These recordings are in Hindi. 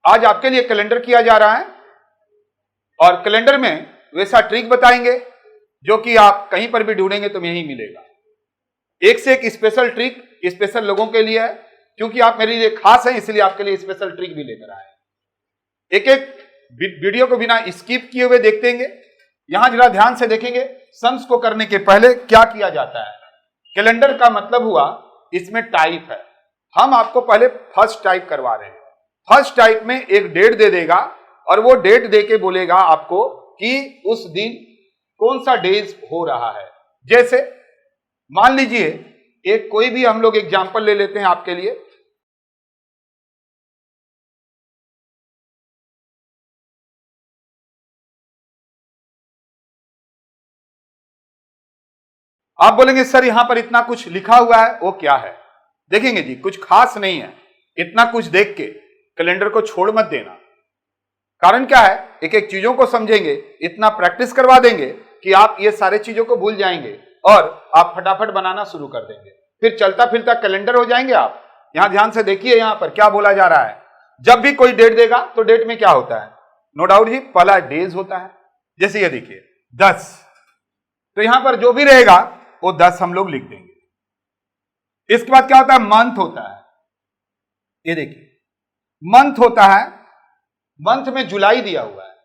आज आपके लिए कैलेंडर किया जा रहा है और कैलेंडर में वैसा ट्रिक बताएंगे जो कि आप कहीं पर भी ढूंढेंगे तो यही मिलेगा। एक से एक स्पेशल ट्रिक स्पेशल लोगों के लिए है, क्योंकि आप मेरे लिए खास हैं, इसलिए आपके लिए स्पेशल ट्रिक भी लेकर आए। एक एक वीडियो को बिना स्किप किए हुए देखेंगे। यहां जरा ध्यान से देखेंगे, सम्स को करने के पहले क्या किया जाता है। कैलेंडर का मतलब हुआ इसमें टाइप है। हम आपको पहले फर्स्ट टाइप करवा रहे हैं। फर्स्ट टाइप में एक डेट दे देगा और वो डेट दे के बोलेगा आपको कि उस दिन कौन सा डेज हो रहा है। जैसे मान लीजिए एक कोई भी हम लोग एग्जांपल ले लेते हैं आपके लिए। आप बोलेंगे सर यहां पर इतना कुछ लिखा हुआ है, वो क्या है? देखेंगे जी, कुछ खास नहीं है। इतना कुछ देख के कैलेंडर को छोड़ मत देना। कारण क्या है, एक एक चीजों को समझेंगे, इतना प्रैक्टिस करवा देंगे कि आप ये सारे चीजों को भूल जाएंगे और आप फटाफट बनाना शुरू कर देंगे। फिर चलता फिरता कैलेंडर हो जाएंगे आप। यहां ध्यान से देखिए, यहां पर क्या बोला जा रहा है। जब भी कोई डेट देगा तो डेट में क्या होता है? नो डाउट जी, पहला डेज होता है। जैसे ये देखिए 10, तो यहां पर जो भी रहेगा वो 10 हम लोग लिख देंगे। इसके बाद क्या होता है? मंथ होता है। ये देखिए मंथ होता है। मंथ में जुलाई दिया हुआ है,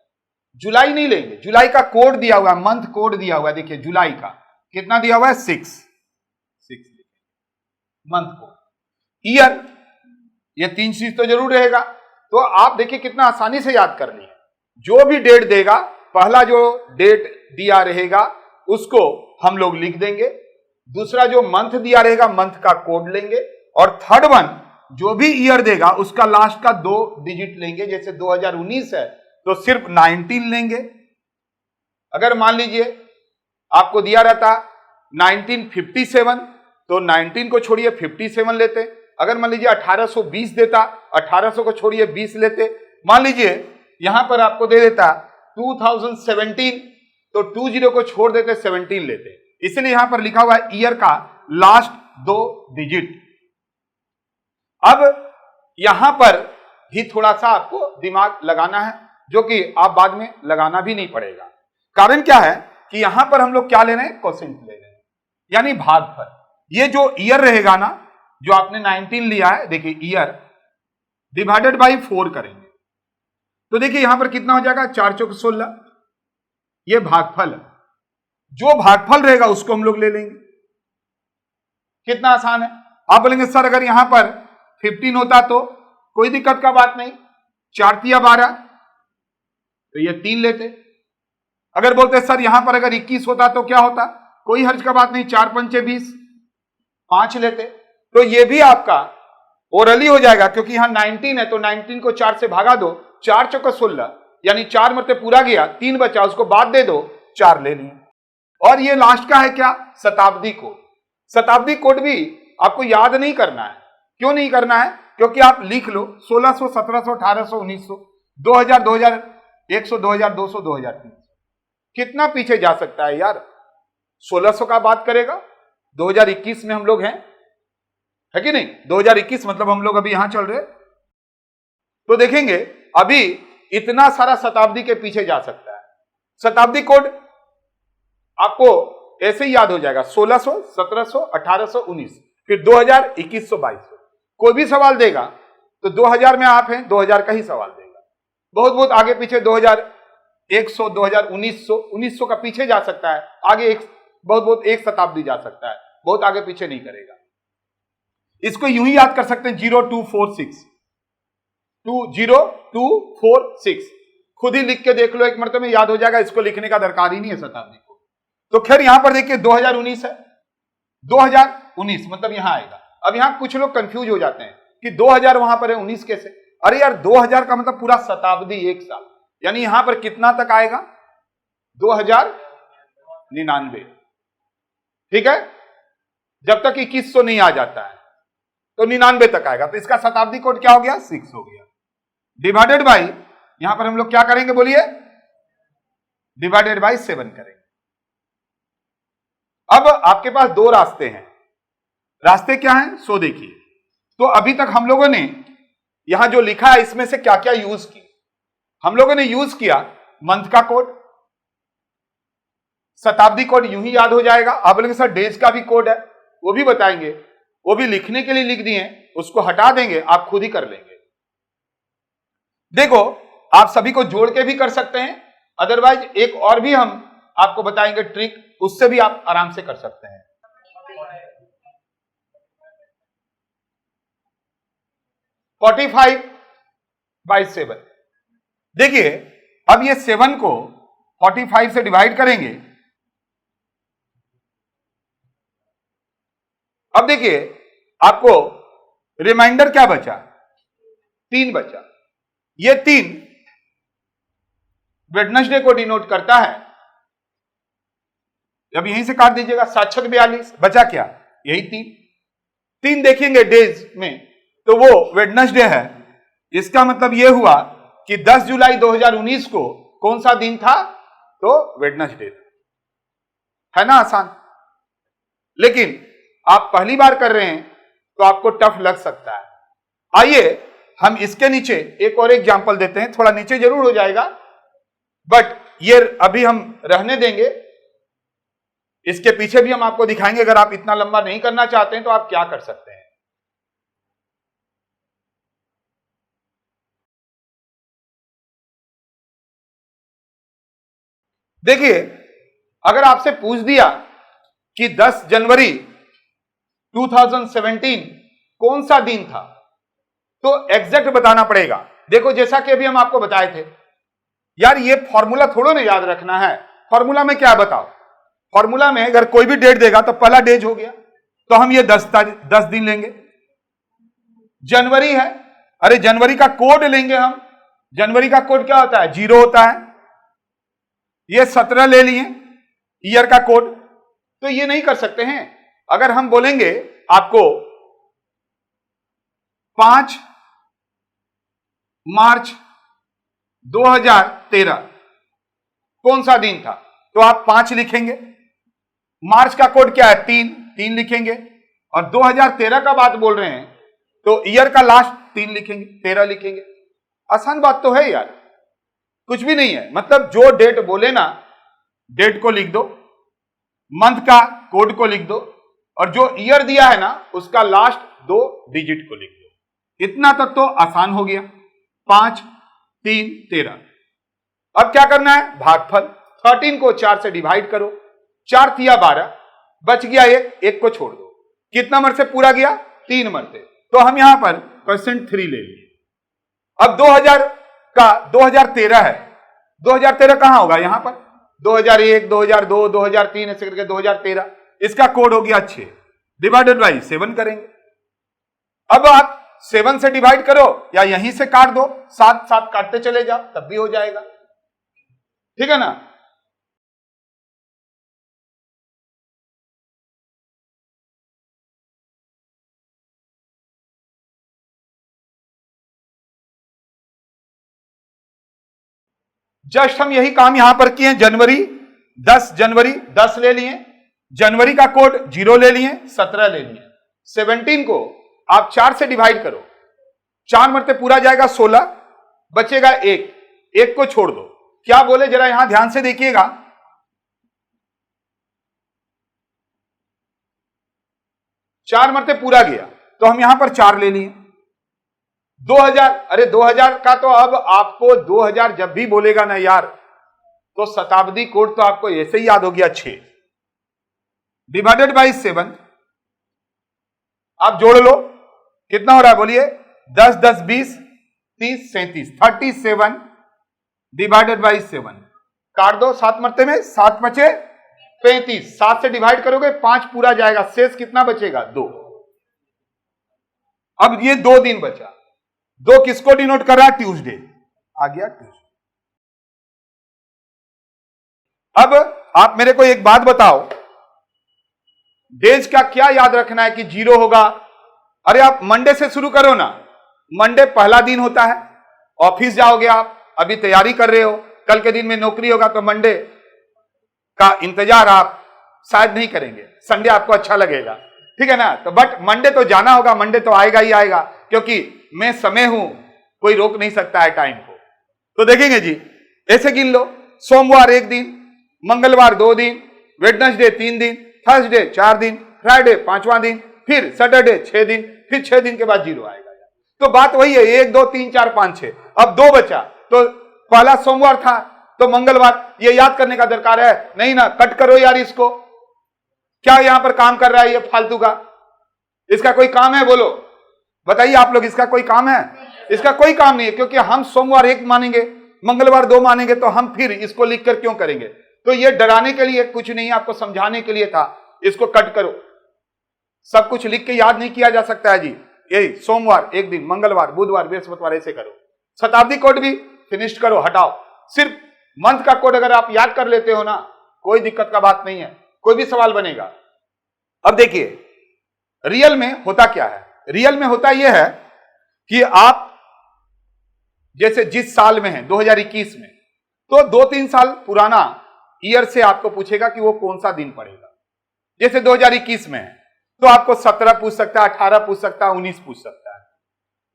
जुलाई नहीं लेंगे, जुलाई का कोड दिया हुआ है, मंथ कोड दिया हुआ है। देखिए जुलाई का कितना दिया हुआ है? 6 मंथ को। ईयर, ये 3 चीज तो जरूर रहेगा। तो आप देखिए कितना आसानी से याद करनी है। जो भी डेट देगा, पहला जो डेट दिया रहेगा उसको हम लोग लिख देंगे। दूसरा जो मंथ दिया रहेगा, मंथ का कोड लेंगे। और थर्ड वन जो भी ईयर देगा उसका लास्ट का 2 डिजिट लेंगे। जैसे 2019 है तो सिर्फ 19 लेंगे। अगर मान लीजिए आपको दिया रहता 1957 तो 19 को छोड़िए 57 लेते। अगर मान लीजिए 1820 देता, 1800 को छोड़िए 20 लेते। मान लीजिए यहां पर आपको दे देता 2017 तो 20 को छोड़ देते 17 लेते। इसलिए यहां पर लिखा हुआ है ईयर का लास्ट 2 डिजिट। अब यहां पर ही थोड़ा सा आपको दिमाग लगाना है, जो कि आप बाद में लगाना भी नहीं पड़ेगा। कारण क्या है कि यहां पर हम लोग क्या ले रहे हैं? क्वोशिएंट ले रहे हैं, यानी भागफल। ये जो ईयर रहेगा ना, जो आपने 19 लिया है, देखिए ईयर डिवाइडेड बाई 4 करेंगे तो देखिए यहां पर कितना हो जाएगा? 4 चौक 16। ये भागफल है। जो भागफल रहेगा उसको हम लोग ले लेंगे। कितना आसान है। आप बोलेंगे सर अगर यहां पर 15 होता तो कोई दिक्कत का बात नहीं, 4 तिया 12 तो ये 3 लेते। अगर बोलते सर यहां पर अगर 21 होता तो क्या होता? कोई हर्ज का बात नहीं, 4 पंचे 20, 5 लेते। तो ये भी आपका ओरली हो जाएगा, क्योंकि यहां 19 है तो 19 को 4 से भागा दो, 4 चौका 16, यानी 4 मतलब पूरा गया, 3 बचा, उसको बाद दे दो, 4 ले लिए। और ये लास्ट का है क्या? शताब्दी कोड। शताब्दी कोड भी आपको याद नहीं करना है। क्यों नहीं करना है? क्योंकि आप लिख लो 1600, 1700, 1800, 1900, 2000, 2100, 2200, 2300। कितना पीछे जा सकता है यार? 1600 का बात करेगा, 2021 में हम लोग हैं, है कि नहीं? 2021 मतलब हम लोग अभी यहां चल रहे। तो देखेंगे अभी इतना सारा शताब्दी के पीछे जा सकता है। शताब्दी कोड आपको ऐसे ही याद हो जाएगा, 1600, 1700, 1800, 19, फिर 2000, 2100, 2200। कोई भी सवाल देगा तो 2000 में आप हैं, 2000 का ही सवाल देगा। बहुत बहुत आगे पीछे 2100, 2000, 1900, 1900 का पीछे जा सकता है, आगे बहुत बहुत एक शताब्दी जा सकता है, बहुत आगे पीछे नहीं करेगा। इसको यूं ही याद कर सकते हैं 0246, 20246। खुद ही लिख के देख लो, एक मरतबे में याद हो जाएगा, इसको लिखने का दरकार ही नहीं है शताब्दी को। तो खैर यहां पर देखिए 2019 है, 2019 मतलब यहां आएगा। अब यहां कुछ लोग कंफ्यूज हो जाते हैं कि 2000 वहां पर है, 19 कैसे? अरे यार 2000 का मतलब पूरा शताब्दी, एक साल, यानी यहां पर कितना तक आएगा? 2099। ठीक है, जब तक 2100 नहीं आ जाता है तो 99 तक आएगा। तो इसका शताब्दी कोड क्या हो गया? 6 हो गया। डिवाइडेड बाई, यहां पर हम लोग क्या करेंगे बोलिए? डिवाइडेड बाई 7 करेंगे। अब आपके पास 2 रास्ते हैं। रास्ते क्या हैं? सो देखिए, तो अभी तक हम लोगों ने यहां जो लिखा है इसमें से क्या क्या यूज की। हम लोगों ने यूज किया मंथ का कोड, शताब्दी कोड यूं ही याद हो जाएगा। आप बोलेंगे सर डेज का भी कोड है, वो भी बताएंगे, वो भी लिखने के लिए लिख दिए, उसको हटा देंगे, आप खुद ही कर लेंगे। देखो आप सभी को जोड़ के भी कर सकते हैं, अदरवाइज एक और भी हम आपको बताएंगे ट्रिक, उससे भी आप आराम से कर सकते हैं। (45/7) देखिए अब ये 7 को 45 से डिवाइड करेंगे। अब देखिए आपको रिमाइंडर क्या बचा, 3 बचा। ये 3 वेडनेसडे को डिनोट करता है। अब यहीं से काट दीजिएगा, 7 छक 42, बचा क्या, यही 3 देखेंगे डेज में तो वो वेडनेसडे है। इसका मतलब यह हुआ कि 10 जुलाई 2019 को कौन सा दिन था, तो वेडनेसडे था। है ना आसान। लेकिन आप पहली बार कर रहे हैं तो आपको टफ लग सकता है। आइए हम इसके नीचे एक और एग्जांपल देते हैं, थोड़ा नीचे जरूर हो जाएगा बट ये अभी हम रहने देंगे। इसके पीछे भी हम आपको दिखाएंगे, अगर आप इतना लंबा नहीं करना चाहते हैं तो आप क्या कर सकते हैं। देखिए अगर आपसे पूछ दिया कि 10 जनवरी 2017 कौन सा दिन था, तो एग्जैक्ट बताना पड़ेगा। देखो जैसा कि अभी हम आपको बताए थे, यार ये फॉर्मूला थोड़ा ना याद रखना है। फॉर्मूला में क्या बताओ, फॉर्मूला में अगर कोई भी डेट देगा तो पहला डेज हो गया, तो हम ये 10 दिन लेंगे। जनवरी है, अरे जनवरी का कोड लेंगे हम। जनवरी का कोड क्या होता है, 0 होता है। ये 17 ले लिए ईयर का कोड, तो ये नहीं कर सकते हैं। अगर हम बोलेंगे आपको 5 मार्च 2013 कौन सा दिन था, तो आप 5 लिखेंगे। मार्च का कोड क्या है, 3 लिखेंगे। और 2013 का बात बोल रहे हैं तो ईयर का लास्ट 3 लिखेंगे, 13 लिखेंगे। आसान बात तो है यार, कुछ भी नहीं है। मतलब जो डेट बोले ना, डेट को लिख दो, मंथ का कोड को लिख दो, और जो ईयर दिया है ना उसका लास्ट 2 डिजिट को लिख दो। इतना तक तो आसान हो गया। 5, 3, 13। अब क्या करना है, भागफल। 13 को 4 से डिवाइड करो, 4 तिया 12, बच गया 1 को छोड़ दो। कितना मरते पूरा गया, 3 मरते। तो हम यहां पर %3 ले लिए। अब 2000 का 2013 है, 2013 कहां होगा, यहां पर 2001, 2002, 2003 ऐसे करके 2013। इसका कोड हो गया 6 डिवाइडेड बाई 7 करेंगे। अब आप 7 से डिवाइड करो या यहीं से काट दो, 7 काटते चले जाओ तब भी हो जाएगा। ठीक है ना। जस्ट हम यही काम यहां पर किए। जनवरी 10 जनवरी 10 ले लिए, जनवरी का कोड 0 ले लिए, 17 ले लिए। 17 को आप 4 से डिवाइड करो, 4 मरते पूरा जाएगा 16, बचेगा 1 को छोड़ दो। क्या बोले जरा यहां ध्यान से देखिएगा, 4 मरते पूरा गया तो हम यहां पर 4 ले लिए। 2000, अरे 2000 का तो अब आपको 2000 जब भी बोलेगा ना यार, तो शताब्दी कोड तो आपको ऐसे ही याद हो गया 6 डिवाइडेड बाई 7। आप जोड़ लो कितना हो रहा है, बोलिए 10, 10, 20, 30, 37, 37 डिवाइडेड बाई 7। काट दो 7 मरते में, 7 बचे 35। 7 से डिवाइड करोगे 5 पूरा जाएगा, शेष कितना बचेगा, 2। अब ये 2 दिन बचा। 2 किसको डिनोट कर रहा है, ट्यूसडे आ गया, ट्यूसडे। अब आप मेरे को एक बात बताओ, डेज का क्या याद रखना है कि 0 होगा। अरे आप मंडे से शुरू करो ना, मंडे पहला दिन होता है। ऑफिस जाओगे आप, अभी तैयारी कर रहे हो, कल के दिन में नौकरी होगा तो मंडे का इंतजार आप शायद नहीं करेंगे, संडे आपको अच्छा लगेगा, ठीक है ना। तो बट मंडे तो जाना होगा, मंडे तो आएगा ही आएगा, क्योंकि मैं समय हूं, कोई रोक नहीं सकता है टाइम को। तो देखेंगे जी, ऐसे गिन लो, सोमवार 1 दिन, मंगलवार 2 दिन, वेडनेसडे 3 दिन, थर्सडे 4 दिन, फ्राइडे 5वां दिन, फिर सैटरडे 6 दिन, फिर 6 दिन के बाद 0 आएगा। तो बात वही है, 1 2 3 4 5 6, अब 2 बचा। तो पहला सोमवार था तो मंगलवार, ये याद करने का दरकार है नहीं ना, कट करो यार इसको। क्या यहां पर काम कर रहा है ये फालतू का? इसका कोई काम है? बोलो, बताइए आप लोग, इसका कोई काम है? इसका कोई काम नहीं है, क्योंकि हम सोमवार 1 मानेंगे, मंगलवार 2 मानेंगे, तो हम फिर इसको लिखकर क्यों करेंगे? तो ये डराने के लिए कुछ नहीं, आपको समझाने के लिए था। इसको कट करो, सब कुछ लिख के याद नहीं किया जा सकता है जी। यही सोमवार 1 दिन, मंगलवार, बुधवार, बृहस्पतिवार, ऐसे करो। शताब्दी कोड भी फिनिश्ड करो, हटाओ। सिर्फ मंथ का कोड अगर आप याद कर लेते हो ना, कोई दिक्कत का बात नहीं है, कोई भी सवाल बनेगा। अब देखिए रियल में होता क्या है। रियल में होता यह है कि आप जैसे जिस साल में है 2021 में, तो 2-3 साल पुराना ईयर से आपको पूछेगा कि वो कौन सा दिन पड़ेगा। जैसे 2021 में है तो आपको 17 पूछ सकता है, 18 पूछ सकता है, 19 पूछ सकता है,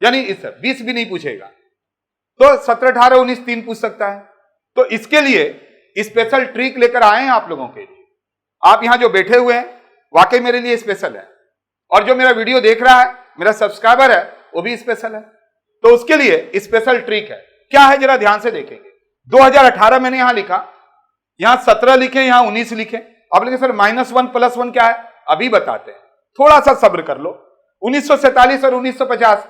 यानी इस 20 भी नहीं पूछेगा। तो 17, 18, 19 3 पूछ सकता है। तो इसके लिए स्पेशल ट्रिक लेकर आए हैं आप लोगों के लिए। आप यहां जो बैठे हुए हैं वाकई मेरे लिए स्पेशल है, और जो मेरा वीडियो देख रहा है, मेरा सब्सक्राइबर है, वो भी स्पेशल है। तो उसके लिए स्पेशल ट्रिक है। क्या है जरा ध्यान से देखेंगे। 2018 मैंने यहां लिखा, यहां 17 लिखे, यहां 19 लिखे। अब लिखे सर -1 +1 क्या है? अभी बताते हैं, थोड़ा सा सब्र कर लो। 1947 और 1950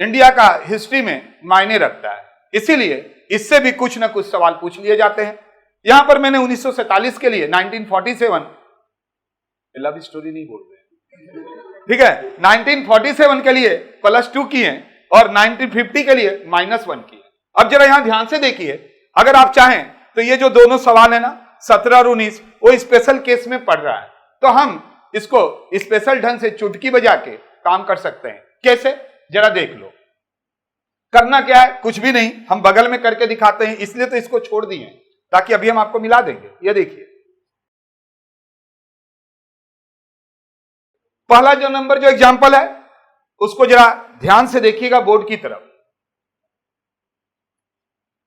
इंडिया का हिस्ट्री में मायने रखता है, इसीलिए इससे भी कुछ ना कुछ सवाल पूछ लिए जाते हैं। यहां पर मैंने 1947 के लिए 1947, लव स्टोरी नहीं बोल रहे, ठीक है, 1947 के लिए +2 किए और 1950 के लिए -1 किए। अब जरा यहां ध्यान से देखिए, अगर आप चाहें तो ये जो दोनों सवाल है ना, 17 और 19, वो स्पेशल केस में पढ़ रहा है, तो हम इसको स्पेशल ढंग से चुटकी बजा के काम कर सकते हैं। कैसे, जरा देख लो। करना क्या है? कुछ भी नहीं, हम बगल में करके दिखाते हैं, इसलिए तो इसको छोड़ दिए ताकि अभी हम आपको मिला देंगे। ये देखिए, पहला जो नंबर जो एग्जाम्पल है उसको जरा ध्यान से देखिएगा बोर्ड की तरफ।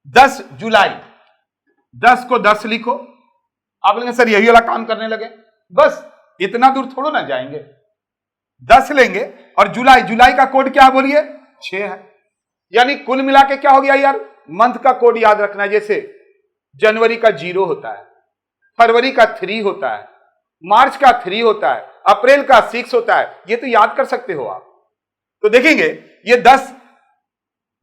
10 जुलाई, 10 को 10 लिखो। आप लेंगे सर यही वाला काम करने लगे, बस इतना दूर थोड़ा ना जाएंगे। 10 लेंगे और जुलाई, जुलाई का कोड क्या बोलिए? 6 है। यानी कुल मिला के क्या हो गया यार? मंथ का कोड याद रखना है। जैसे जनवरी का 0 होता है, फरवरी का 3 होता है, मार्च का 3 होता है, अप्रैल का 6 होता है। ये तो याद कर सकते हो आप। तो देखेंगे ये 10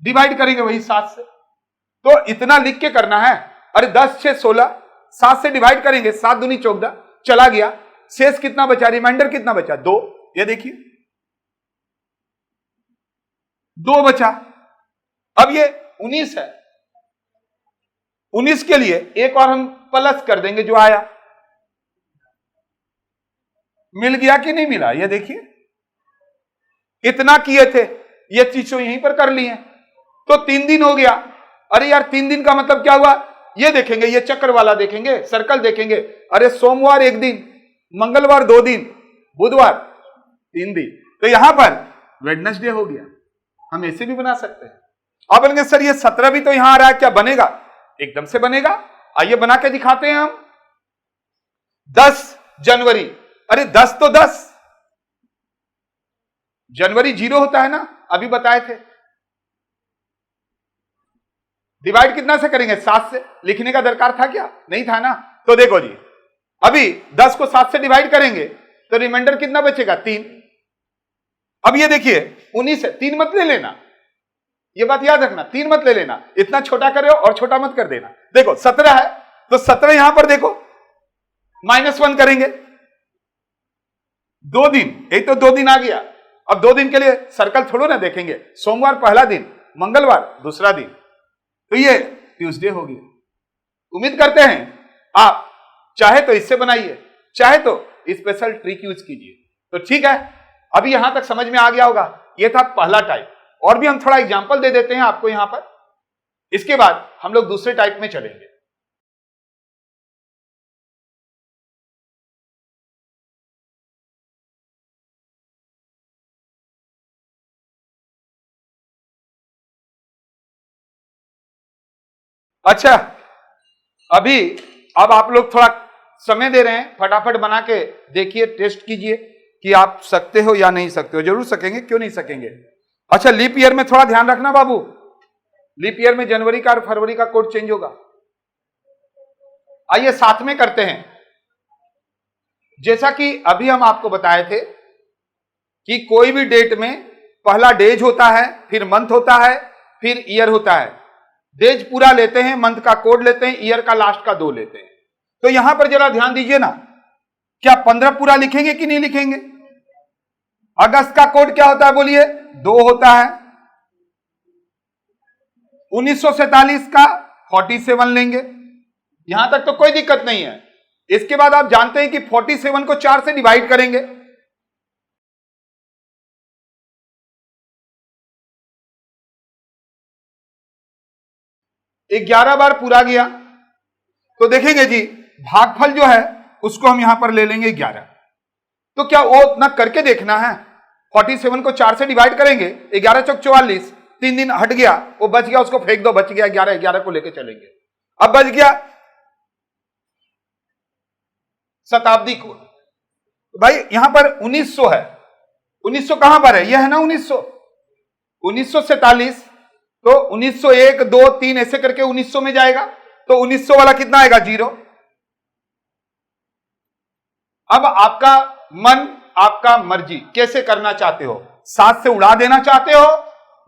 डिवाइड करेंगे वही 7 से, तो इतना लिख के करना है। अरे 10 6 16, 7 से डिवाइड करेंगे, 7 दूनी 14, चला गया। शेष कितना बचा? रिमाइंडर कितना बचा? 2। ये देखिए 2 बचा। अब ये 19 है, 19 के लिए एक और हम प्लस कर देंगे, जो आया। मिल गया कि नहीं मिला? ये देखिए इतना किए थे, ये चीज यहीं पर कर लिए, तो 3 दिन हो गया। अरे यार 3 दिन का मतलब क्या हुआ? ये देखेंगे, ये चक्र वाला देखेंगे, सर्कल देखेंगे। अरे सोमवार 1 दिन, मंगलवार 2 दिन, बुधवार 3 दिन, तो यहां पर वेडनेसडे हो गया। हम ऐसे भी बना सकते हैं। अब बोलेंगे सर ये 17 भी तो यहां आ रहा है, क्या बनेगा? एकदम से बनेगा, आइए बना के दिखाते हैं हम। 10 जनवरी, अरे 10 तो 10, जनवरी 0 होता है ना, अभी बताए थे। डिवाइड कितना से करेंगे? 7 से। लिखने का दरकार था क्या? नहीं था ना। तो देखो जी, अभी 10 को 7 से डिवाइड करेंगे तो रिमाइंडर कितना बचेगा? 3। अब ये देखिए 19 है, 3 मत ले लेना, ये बात याद रखना, 3 मत ले लेना। इतना छोटा कर रहे हो और छोटा मत कर देना। देखो 17 है तो 17 यहां पर देखो -1 करेंगे, 2 दिन, एक तो 2 दिन आ गया। अब 2 दिन के लिए सर्कल थोड़ा ना देखेंगे, सोमवार पहला दिन, मंगलवार दूसरा दिन, तो ये ट्यूसडे हो गया। उम्मीद करते हैं आप चाहे तो इससे बनाइए, चाहे तो स्पेशल ट्रिक यूज कीजिए। तो ठीक है, अभी यहां तक समझ में आ गया होगा। ये था पहला टाइप, और भी हम थोड़ा एग्जांपल दे देते हैं आपको यहां पर, इसके बाद हम लोग दूसरे टाइप में चलेंगे। अच्छा, अभी अब आप लोग थोड़ा समय दे रहे हैं, फटाफट बना के देखिए, टेस्ट कीजिए कि आप सकते हो या नहीं सकते हो। जरूर सकेंगे, क्यों नहीं सकेंगे। अच्छा, लीप ईयर में थोड़ा ध्यान रखना बाबू, लीप ईयर में जनवरी का और फरवरी का कोड चेंज होगा। आइए साथ में करते हैं। जैसा कि अभी हम आपको बताए थे कि कोई भी डेट में पहला डेज होता है, फिर मंथ होता है, फिर ईयर होता है। डेज पूरा लेते हैं, मंथ का कोड लेते हैं, ईयर का लास्ट का 2 लेते हैं। तो यहां पर जरा ध्यान दीजिए ना, क्या 15 पूरा लिखेंगे कि नहीं लिखेंगे? अगस्त का कोड क्या होता है बोलिए? 2 होता है। 1947 का 47 लेंगे, यहां तक तो कोई दिक्कत नहीं है। इसके बाद आप जानते हैं कि 47 को 4 से डिवाइड करेंगे, एक 11 बार पूरा गया। तो देखेंगे जी, भागफल जो है उसको हम यहां पर ले लेंगे 11। तो क्या वो उतना करके देखना है? 47 को 4 से डिवाइड करेंगे, 11 चौक 44, 3 दिन हट गया, वो बच गया, उसको फेंक दो, बच गया 11, 11 को लेके चलेंगे। अब बच गया शताब्दी कोड। भाई यहां पर 1900 है, 1900 कहां पर है? यह है ना 1900, 1947, तो 1901, 2, 3 ऐसे करके 1900 में जाएगा। तो 1900 वाला कितना आएगा? 0। अब आपका मन, आपका मर्जी, कैसे करना चाहते हो? 7 से उड़ा देना चाहते हो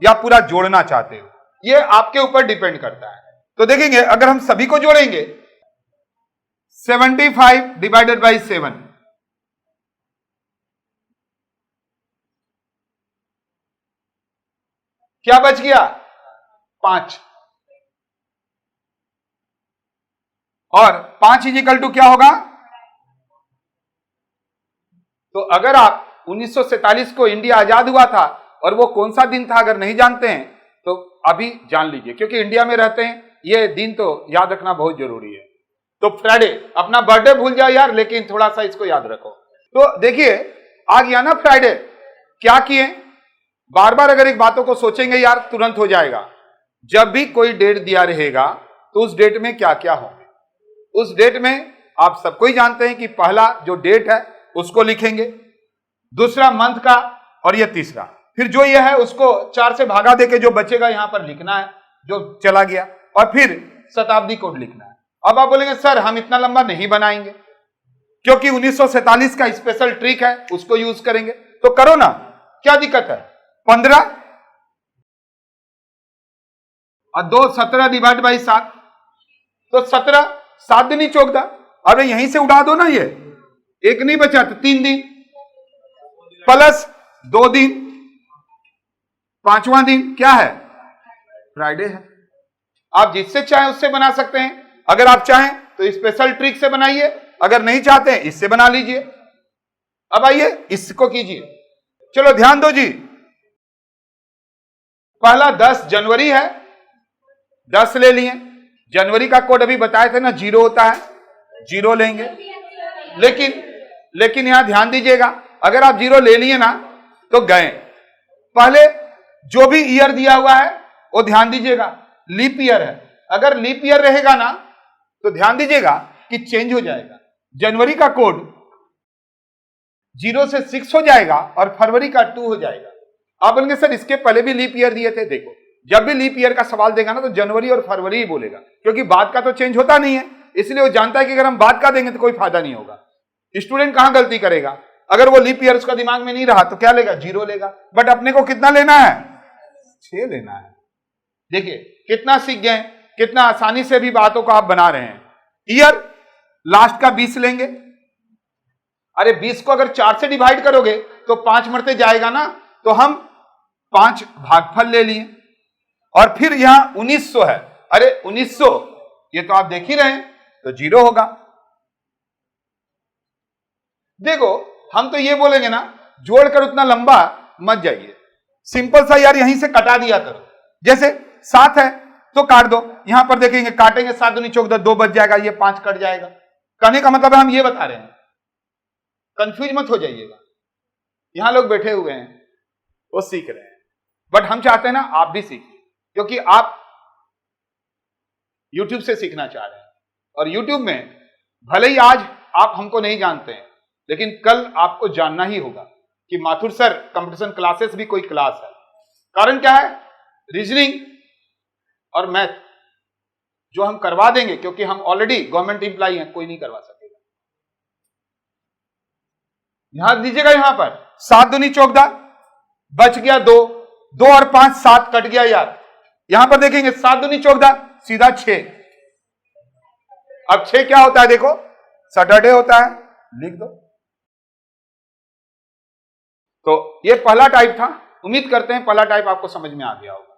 या पूरा जोड़ना चाहते हो? ये आपके ऊपर डिपेंड करता है। तो देखेंगे, अगर हम सभी को जोड़ेंगे, 75 डिवाइडेड बाई 7, क्या बच गया? 5। और 5 इजिकल टू क्या होगा? तो अगर आप 1947 को इंडिया आजाद हुआ था और वो कौन सा दिन था अगर नहीं जानते हैं तो अभी जान लीजिए, क्योंकि इंडिया में रहते हैं, ये दिन तो याद रखना बहुत जरूरी है। तो फ्राइडे, अपना बर्थडे भूल जाओ यार, लेकिन थोड़ा सा इसको याद रखो। तो देखिए, आ गया ना फ्राइडे। क्या किए? बार बार अगर एक बातों को सोचेंगे यार, तुरंत हो जाएगा। जब भी कोई डेट दिया रहेगा तो उस डेट में क्या क्या होंगे, उस डेट में आप सबको ही जानते हैं कि पहला जो डेट है उसको लिखेंगे, दूसरा मंथ का, और ये तीसरा, फिर जो ये है उसको 4 से भागा देके जो बचेगा यहां पर लिखना है, जो चला गया, और फिर शताब्दी कोड लिखना है। अब आप बोलेंगे सर हम इतना लंबा नहीं बनाएंगे, क्योंकि 1947 का स्पेशल ट्रिक है, उसको यूज करेंगे। तो करो ना, क्या दिक्कत है? 15 और 2 17 डिवाइड बाई 7, तो 17, 7 दिन ही चौक दा। अरे यहीं से उड़ा दो ना, ये एक नहीं बचा तो 3 दिन प्लस 2 दिन, 5वां दिन क्या है? फ्राइडे है। आप जिससे चाहें उससे बना सकते हैं। अगर आप चाहें तो स्पेशल ट्रिक से बनाइए, अगर नहीं चाहते हैं इससे बना लीजिए। अब आइए इसको कीजिए। चलो ध्यान दो जी, पहला 10 जनवरी है, 10 ले लिए। जनवरी का कोड अभी बताए थे ना, 0 होता है, 0 लेंगे। लेकिन यहां ध्यान दीजिएगा, अगर आप 0 ले लिए ना तो गए। पहले जो भी ईयर दिया हुआ है वो ध्यान दीजिएगा लीप ईयर है। अगर लीप ईयर रहेगा ना तो ध्यान दीजिएगा कि चेंज हो जाएगा। जनवरी का कोड 0 से 6 हो जाएगा और फरवरी का 2 हो जाएगा। आप बोलेंगे सर इसके पहले भी लीप ईयर दिए थे। देखो, जब भी लीप ईयर का सवाल देगा ना तो जनवरी और फरवरी ही बोलेगा, क्योंकि बाद का तो चेंज होता नहीं है, इसलिए वो जानता है कि अगर हम बाद का देंगे तो कोई फायदा नहीं होगा। स्टूडेंट कहां गलती करेगा? अगर वो लीप ईयर उसका दिमाग में नहीं रहा तो क्या लेगा? 0 लेगा। बट अपने को कितना लेना है? 6 लेना है। देखिए कितना सीख गए, कितना आसानी से भी बातों को आप बना रहे हैं। ईयर लास्ट का 20 लेंगे। अरे 20 को अगर 4 से डिवाइड करोगे तो 5 मरते जाएगा ना, तो हम 5 भागफल ले लिए। और फिर यहां 1900 है। अरे 1900 ये तो आप देख ही रहे हैं, तो 0 होगा। देखो हम तो ये बोलेंगे ना, जोड़कर उतना लंबा मत जाइए, सिंपल सा यार यहीं से कटा दिया करो। जैसे 7 है तो काट दो, यहां पर देखेंगे काटेंगे 7 दूनी चौक 2 बच जाएगा, ये 5 कट जाएगा। कहने का मतलब है हम ये बता रहे हैं, कंफ्यूज मत हो जाइएगा। यहां लोग बैठे हुए हैं वो सीख रहे हैं, बट हम चाहते हैं ना आप भी सीखिए, क्योंकि आप यूट्यूब से सीखना चाह रहे हैं। और यूट्यूब में भले ही आज आप हमको नहीं जानते हैं, लेकिन कल आपको जानना ही होगा कि माथुर सर कंपटीशन क्लासेस भी कोई क्लास है। कारण क्या है? रीजनिंग और मैथ जो हम करवा देंगे, क्योंकि हम ऑलरेडी गवर्नमेंट एम्प्लॉय हैं, कोई नहीं करवा सकेगा। यहां दीजिएगा, यहां पर 7 दूनी 14, बच गया 2, 2 और 5 7 कट गया यार। यहां पर देखेंगे 7 दूनी 14 सीधा 6। अब 6 क्या होता है? देखो सैटरडे होता है, लिख दो। तो ये पहला टाइप था। उम्मीद करते हैं पहला टाइप आपको समझ में आ गया होगा।